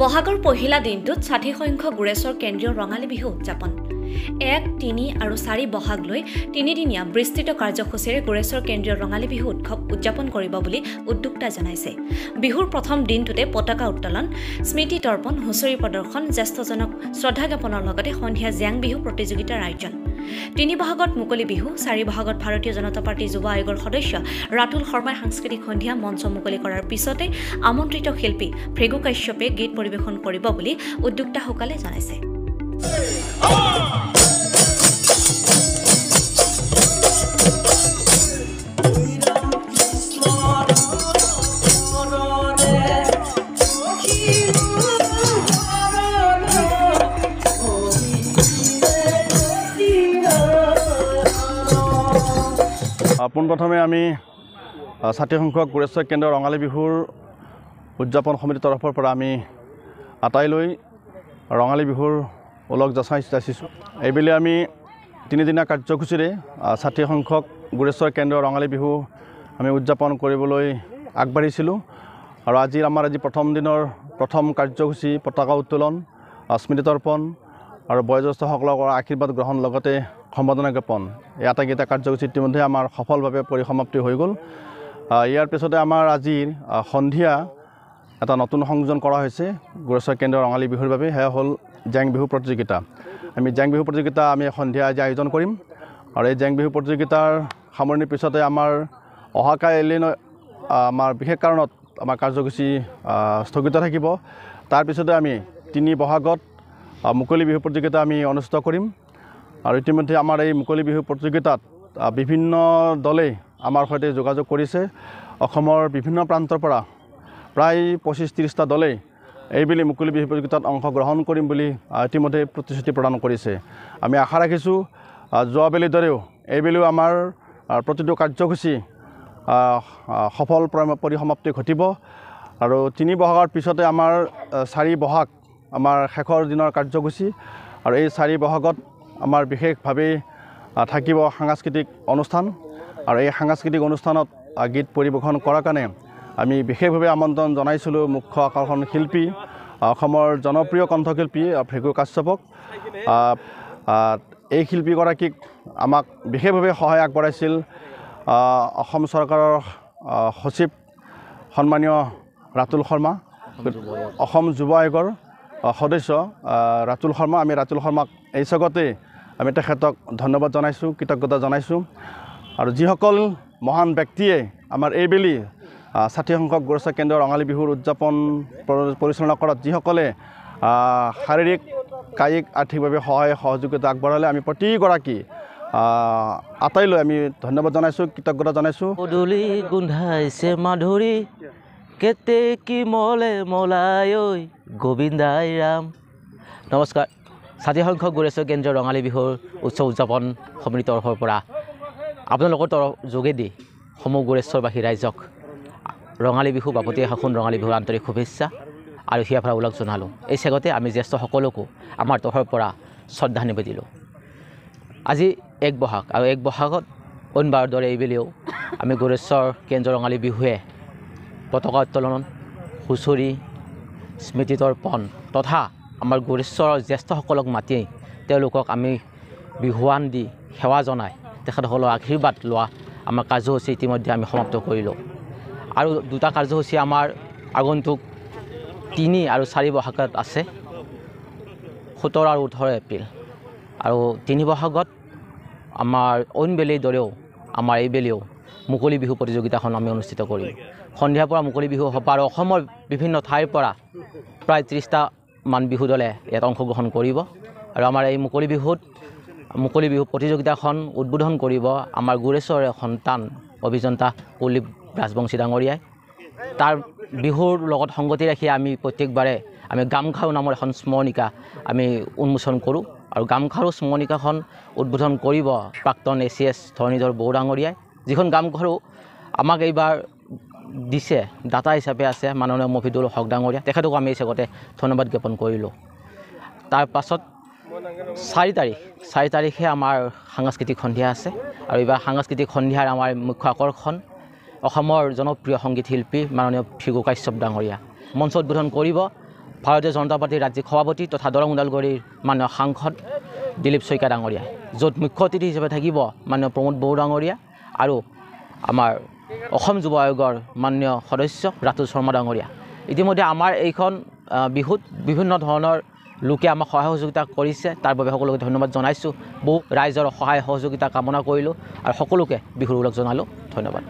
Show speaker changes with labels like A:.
A: বহাগৰ পহিলা দিনটোত ৬০ সংখ্যক গুৰেশ্বৰ কেন্দ্ৰীয় ৰঙালী বিহু উদযাপন ১, ৩ আৰু ৪ বহাগ লৈ তিনিদিনীয়া বিস্তৃত কাৰ্যসূচীৰে গুৰেশ্বৰ কেন্দ্ৰীয় ৰঙালী বিহু উৎসৱ উদযাপন কৰিব বুলি উদ্যোক্তাই জনাইছে। বিহুৰ প্ৰথম দিনটোতে পতাকা উত্তোলন, স্মৃতি তৰ্পণ, হুঁচৰি প্ৰদৰ্শন, জ্যেষ্ঠজনক শ্ৰদ্ধা জ্ঞাপনৰ লগতে সন্ধিয়া জেং বিহু প্ৰতিযোগিতাৰ আয়োজন। ৩ বহাগত মুকলি বিহু, ৪ বহাগত ভাৰতীয় জনতা পাৰ্টি যুৱ আয়োগৰ সদস্য ৰাতুল শৰ্মাই সাংস্কৃতিক সন্ধিয়া মঞ্চ মুকলি কৰাৰ পিছতে আমন্ত্ৰিত শিল্পী ভৃগু কাশ্যপে গীত পৰিৱেশন কৰিব বুলি উদ্যোক্তাসকলে জনাইছে।
B: পোনপ্ৰথমে আমি ৬০ সংখ্যক গুৰেশ্বৰ কেন্দ্ৰীয় ৰঙালী বিহুৰ উদযাপন সমিতিৰ তৰফৰ পৰা আমি আটাইলৈ ৰঙালী বিহুৰ ওলগ যাচিছোঁ। এইবেলি আমি তিনিদিনীয়া কাৰ্যসূচীৰে ৬০ সংখ্যক গুৰেশ্বৰ কেন্দ্ৰীয় ৰঙালী বিহু আমি উদযাপন কৰিবলৈ আগবাঢ়িছিলোঁ আৰু আমাৰ প্ৰথম দিনৰ প্ৰথম কাৰ্যসূচী পতাকা উত্তোলন, স্মৃতি তৰ্পণ আৰু বয়োজ্যেষ্ঠসকলৰ আশীৰ্বাদ গ্ৰহণ লগতে সম্বৰ্ধনা জ্ঞাপন এই আটাইকেইটা কাৰ্যসূচী ইতিমধ্যে আমাৰ সফলভাৱে পৰিসমাপ্তি হৈ গ'ল। ইয়াৰ পিছতে আমাৰ আজিৰ সন্ধিয়া এটা নতুন সংযোজন কৰা হৈছে গুৰেশ্বৰ কেন্দ্ৰীয় ৰঙালী বিহুৰ বাবে, সেয়া হ'ল জেং বিহু প্ৰতিযোগিতা। আমি জেং বিহু প্ৰতিযোগিতা আমি সন্ধিয়া আজি আয়োজন কৰিম আৰু এই জেং বিহু প্ৰতিযোগিতাৰ সামৰণিৰ পিছতে আমাৰ অহাকাইলৈ আমাৰ বিশেষ কাৰণত আমাৰ কাৰ্যসূচী স্থগিত থাকিব। তাৰপিছতে আমি ৩ বহাগত মুকলি বিহু প্ৰতিযোগিতা আমি অনুষ্ঠিত কৰিম আৰু ইতিমধ্যে আমাৰ এই মুকলি বিহু প্ৰতিযোগিতাত বিভিন্ন দলে আমাৰ সৈতে যোগাযোগ কৰিছে। অসমৰ বিভিন্ন প্ৰান্তৰ পৰা প্ৰায় ২৫-৩০টা দলে এইবেলি মুকলি বিহু প্ৰতিযোগিতাত অংশগ্ৰহণ কৰিম বুলি ইতিমধ্যে প্ৰতিশ্ৰুতি প্ৰদান কৰিছে। আমি আশা ৰাখিছোঁ যোৱাবেলিৰ দৰেও এইবেলিও আমাৰ প্ৰতিটো কাৰ্যসূচী সফল পৰিসমাপ্তি ঘটিব আৰু ৩ বহাগৰ পিছতে আমাৰ ৪ বহাগ আমাৰ শেষৰ দিনৰ কাৰ্যসূচী আৰু এই ৪ বহাগত আমাৰ বিশেষভাৱে থাকিব সাংস্কৃতিক অনুষ্ঠান আৰু এই সাংস্কৃতিক অনুষ্ঠানত গীত পৰিৱেশন কৰাৰ কাৰণে আমি বিশেষভাৱে আমন্ত্ৰণ জনাইছিলোঁ মুখ্য আকৰ্ষণ শিল্পী অসমৰ জনপ্ৰিয় কণ্ঠশিল্পী ভৃগু কাশ্যপক। এই শিল্পীগৰাকীক আমাক বিশেষভাৱে সহায় আগবঢ়াইছিল অসম চৰকাৰৰ সচিব সন্মানীয় ৰাতুল শৰ্মা, অসম যুৱ আয়োগৰ সদস্য ৰাতুল শৰ্মা। আমি ৰাতুল শৰ্মাক এই স্বাগতে আমি তেখেতক ধন্যবাদ জনাইছোঁ, কৃতজ্ঞতা জনাইছোঁ আৰু যিসকল মহান ব্যক্তিয়ে আমাৰ এইবেলি ৬০ সংখ্যক গুৰেশ্বৰ কেন্দ্ৰীয় ৰঙালী বিহুৰ উদযাপন পৰিচালনা কৰাত যিসকলে শাৰীৰিক, কায়িক, আৰ্থিকভাৱে সহায় সহযোগিতা আগবঢ়ালে আমি প্ৰতিগৰাকী আটাইলৈ আমি ধন্যবাদ জনাইছোঁ, কৃতজ্ঞতা জনাইছোঁ।
C: পদূলি গোন্ধাইছে মাধুৰী কেতেকী মলে মলাই ঐ গোবিন্দাই ৰাম। নমস্কাৰ। ৬০ সংখ্যক গুৰেশ্বৰ কেন্দ্ৰীয় ৰঙালী বিহুৰ উৎসৱ উদযাপন সমিতিৰ তৰফৰ পৰা আপোনালোকৰ যোগেদি সমূহ গুৰেশ্বৰবাসী ৰাইজক ৰঙালী বিহু বাপতি সাহোন ৰঙালী বিহুৰ আন্তৰিক শুভেচ্ছা আৰু হিয়াভৰা ওলগ জনালোঁ। এই চেগতে আমি জ্যেষ্ঠসকলকো আমাৰ তৰফৰ পৰা শ্ৰদ্ধা নিবেদিলোঁ। আজি ১ বহাগ আৰু ১ বহাগত অইনবাৰৰ দৰে এইবেলিও আমি গুৰেশ্বৰ কেন্দ্ৰীয় ৰঙালী বিহুৱে পতাকা উত্তোলন, হুঁচৰি, স্মৃতি তৰ্পণ তথা আমাৰ গুৰেশ্বৰৰ জ্যেষ্ঠসকলক মাতি তেওঁলোকক আমি বিহুৱান দি সেৱা জনাই তেখেতসকলৰ আশীৰ্বাদ লোৱা আমাৰ কাৰ্যসূচী ইতিমধ্যে আমি সমাপ্ত কৰিলোঁ। আৰু 2টা কাৰ্যসূচী আমাৰ আগন্তুক 3 আৰু 4 বহাগত আছে, 17 আৰু 18 এপ্ৰিল। আৰু 3 বহাগত আমাৰ অইনবেলিৰ দৰেও আমাৰ এইবেলিও মুকলি বিহু প্ৰতিযোগিতাখন আমি অনুষ্ঠিত কৰিম। সন্ধিয়াৰ পৰা মুকলি বিহু হ'ব আৰু অসমৰ বিভিন্ন ঠাইৰ পৰা প্ৰায় 30টা মান বিহু দলে ইয়াত অংশগ্ৰহণ কৰিব আৰু আমাৰ এই মুকলি বিহু প্ৰতিযোগিতাখন উদ্বোধন কৰিব আমাৰ গুৰেশ্বৰৰ সন্তান অভিযন্তা কুলদীপ ৰাজবংশী ডাঙৰীয়াই। তাৰ বিহুৰ লগত সংগতি ৰাখি আমি প্ৰত্যেকবাৰে আমি গামখাৰু নামৰ এখন স্মৰণিকা আমি উন্মোচন কৰোঁ আৰু গামখাৰু স্মৰণিকাখন উদ্বোধন কৰিব প্ৰাক্তন ACS ধৰণীধৰ বড়ো ডাঙৰীয়াই, যিখন গামখাৰু আমাক এইবাৰ দিছে দাতা হিচাপে আছে মাননীয় মফিদুল হক ডাঙৰীয়া, তেখেতকো আমি এই চেগতে ধন্যবাদ জ্ঞাপন কৰিলোঁ। তাৰ পাছত 4 তাৰিখে আমাৰ সাংস্কৃতিক সন্ধিয়া আছে আৰু এইবাৰ সাংস্কৃতিক সন্ধিয়াৰ আমাৰ মুখ্য আকৰ্ষণ অসমৰ জনপ্ৰিয় সংগীত শিল্পী মাননীয় ভৃগু কাশ্যপ ডাঙৰীয়া মঞ্চ উদ্বোধন কৰিব ভাৰতীয় জনতা পাৰ্টীৰ ৰাজ্যিক সভাপতি তথা দৰং ওদালগুৰিৰ মাননীয় সাংসদ দিলীপ শইকীয়া ডাঙৰীয়া, য'ত মুখ্য অতিথি হিচাপে থাকিব মাননীয় প্ৰমোদ বড়ো ডাঙৰীয়া আৰু আমাৰ অসম যুৱ আয়োগৰ মাননীয় সদস্য ৰাতুল শৰ্মা ডাঙৰীয়া। ইতিমধ্যে আমাৰ এইখন বিহুত বিভিন্ন ধৰণৰ লোকে আমাক সহায় সহযোগিতা কৰিছে, তাৰ বাবে সকলোকে ধন্যবাদ জনাইছোঁ। বহু ৰাইজৰ সহায় সহযোগিতা কামনা কৰিলোঁ আৰু সকলোকে বিহুৰ ওলগ জনালোঁ। ধন্যবাদ।